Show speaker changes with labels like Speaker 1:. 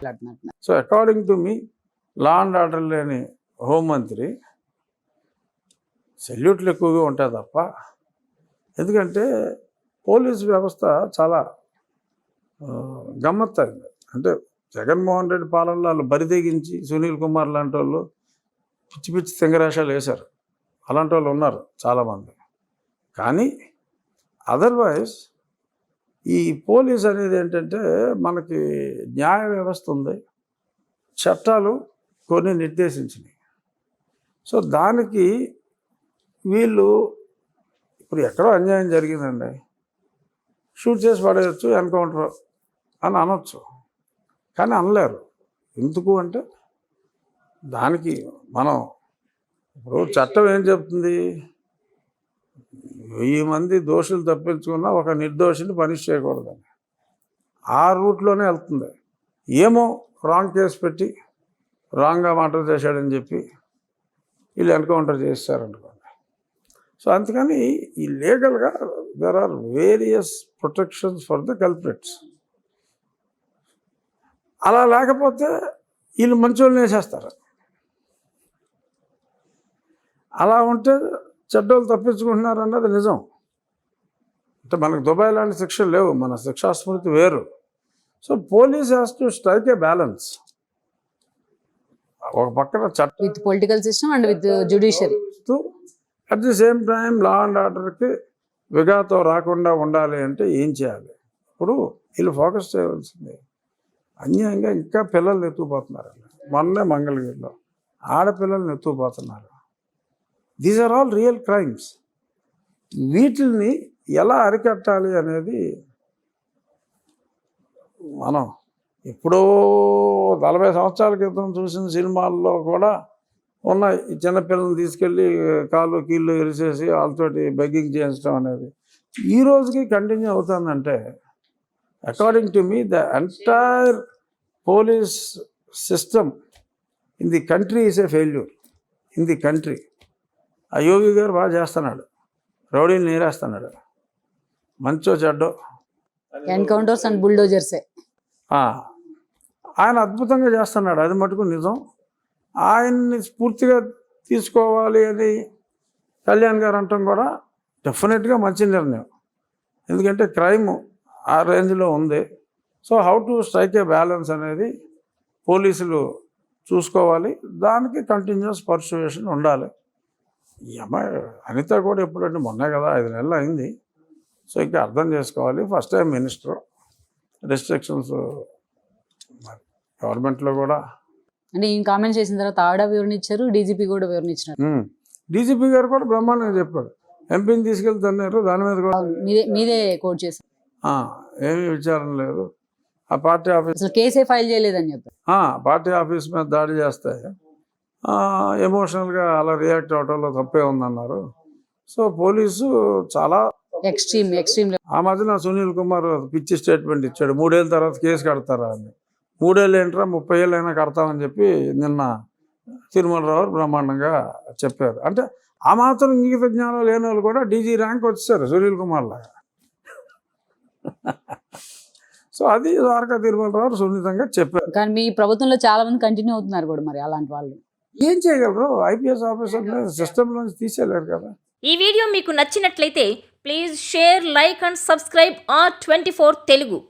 Speaker 1: మాట్లాడుతున్నట్టు.
Speaker 2: So according to me law and order లేని హోంమంత్రి సెల్యూట్లు ఎక్కువగా ఉంటాయి తప్ప, ఎందుకంటే పోలీస్ వ్యవస్థ చాలా గమ్మత్తైంది. అంటే జగన్మోహన్ రెడ్డి పాలనలో వాళ్ళు బరిదెగించి సునీల్ కుమార్ లాంటి వాళ్ళు పిచ్చి పిచ్చి తింగరాశాలు వేశారు. అలాంటి వాళ్ళు ఉన్నారు చాలామంది. కానీ అదర్వైజ్ ఈ పోలీస్ అనేది ఏంటంటే మనకి న్యాయ వ్యవస్థ ఉంది, చట్టాలు కొన్ని నిర్దేశించినాయి. సో దానికి వీళ్ళు ఇప్పుడు ఎక్కడో అన్యాయం జరిగిందండి, షూట్ చేసి పడేయచ్చు, ఎన్కౌంటర్ అని అనొచ్చు, కానీ అనలేరు. ఎందుకు అంటే దానికి మనం ఇప్పుడు చట్టం ఏం చెప్తుంది, 1000 మంది దోషులు తప్పించుకున్నా ఒక నిర్దోషిని పనిష్ చేయకూడదని ఆ రూట్లోనే వెళ్తుంది. ఏమో రాంగ్ కేసు పెట్టి రాంగ్గా మర్డర్ చేశాడని చెప్పి వీళ్ళు ఎన్కౌంటర్ చేస్తారనుకోండి. సో అందుకని ఈ లీగల్గా there are various protections for the culprits. అలా లేకపోతే వీళ్ళు మంచి వాళ్ళని వేసేస్తారు. అలా ఉంటే చెడ్డోళ్ళు తప్పించుకుంటున్నారు అన్నది నిజం. అంటే మనకు దుబాయ్ లాంటి శిక్షలు లేవు, మన శిక్షా స్మృతి వేరు. So police has to strike A balance. ఒక పక్కన చట్టం
Speaker 1: with political system and with judiciary,
Speaker 2: at the same time law and ఆర్డర్కి విఘాతం రాకుండా ఉండాలి అంటే ఏం చేయాలి? ఇప్పుడు వీళ్ళు ఫోకస్ చేయవలసింది అన్యాయంగా ఇంకా పిల్లల్ని ఎత్తుకుపోతున్నారు. మొన్నే మంగళగిరిలో ఆడపిల్లల్ని ఎత్తుకుపోతున్నారు. These are all real crimes. వీటిని ఎలా అరికట్టాలి అనేది మనం ఎప్పుడో 40 సంవత్సరాల క్రితం చూసిన సినిమాల్లో కూడా ఉన్నాయి. ఈ చిన్నపిల్లల్ని తీసుకెళ్ళి కాళ్ళు కీళ్ళు ఇరిసేసి వాళ్ళతోటి బెగ్గింగ్ చేయించడం అనేది ఈ రోజుకి కంటిన్యూ అవుతుందంటే according to me the entire police system in the country is a failure in the country. ఆ యోగి గారు బాగా చేస్తున్నాడు, రౌడీని నేరేస్తున్నాడు, మంచో చెడ్డో
Speaker 1: ఎన్కౌంటర్స్ అండ్ బుల్డోజర్సే
Speaker 2: ఆయన అద్భుతంగా చేస్తున్నాడు. అది మటుకు నిజం. ఆయన్ని స్ఫూర్తిగా తీసుకోవాలి అని కళ్యాణ్ గారు అంటాం కూడా డెఫినెట్గా మంచి నిర్ణయం. ఎందుకంటే క్రైమ్ ఆ రేంజ్లో ఉంది. So how to strike A balance అనేది పోలీసులు చూసుకోవాలి. దానికి కంటిన్యూస్ పర్సువేషన్ ఉండాలి. ఈ అమ్మాయి అనిత కూడా ఎప్పుడంటే మొన్నే కదా, 5 నెలలు అయింది. సో ఇంకా అర్థం చేసుకోవాలి. ఫస్ట్ టైం మినిస్టర్, రెస్ట్రిక్షన్స్ గవర్నమెంట్లో కూడా
Speaker 1: అంటే ఈ కామెంట్ చేసిన తర్వాత ఆవిడ వివరించారు, డీజీపీ కూడా వివరించారు.
Speaker 2: డీజీపీ గారు కూడా బ్రహ్మాండంగా చెప్పాడు. ఎంపీని తీసుకెళ్లి తన్నారు, దాని మీద కూడా
Speaker 1: మీదే కోట్ చేశారు.
Speaker 2: ఏమీ విచారణ లేదు. ఆ పార్టీ ఆఫీస్
Speaker 1: కేసే ఫైల్ చేయలేదని చెప్పారు.
Speaker 2: పార్టీ ఆఫీస్ మీద దాడి చేస్తే ఎమోషనల్గా అలా రియాక్ట్ అవడంలో తప్పే ఉందన్నారు. సో పోలీసు చాలా
Speaker 1: ఎక్స్ట్రీమ్.
Speaker 2: ఆ మధ్యన సునీల్ కుమార్ పిచ్చి స్టేట్మెంట్ ఇచ్చాడు, 3 ఏళ్ళ తర్వాత కేసు కడతారా అని. 3 ఏళ్ళు ఏంట్రా, 30 ఏళ్ళు అయినా కడతామని చెప్పి నిన్న తిరుమలరావు బ్రహ్మాండంగా చెప్పారు. అంటే ఆ మాత్రం ఇంగిత జ్ఞానం లేని వాళ్ళు కూడా డీజీ ర్యాంక్ వచ్చేసారు సునీల్ కుమార్ లాగా. సో అది ద్వారకా తిరుమలరావు సున్నితంగా చెప్పారు.
Speaker 1: కానీ మీ ప్రభుత్వంలో చాలా మంది కంటిన్యూ అవుతున్నారు కూడా, మరి అలాంటి వాళ్ళు
Speaker 2: ఏం చేయగలరు? ఐపీఎస్ ఆఫీసర్ సిస్టమ్ నుంచి తీసేయలేరు కదా.
Speaker 3: ఈ వీడియో మీకు నచ్చినట్లయితే please share, like and subscribe R24 Telugu.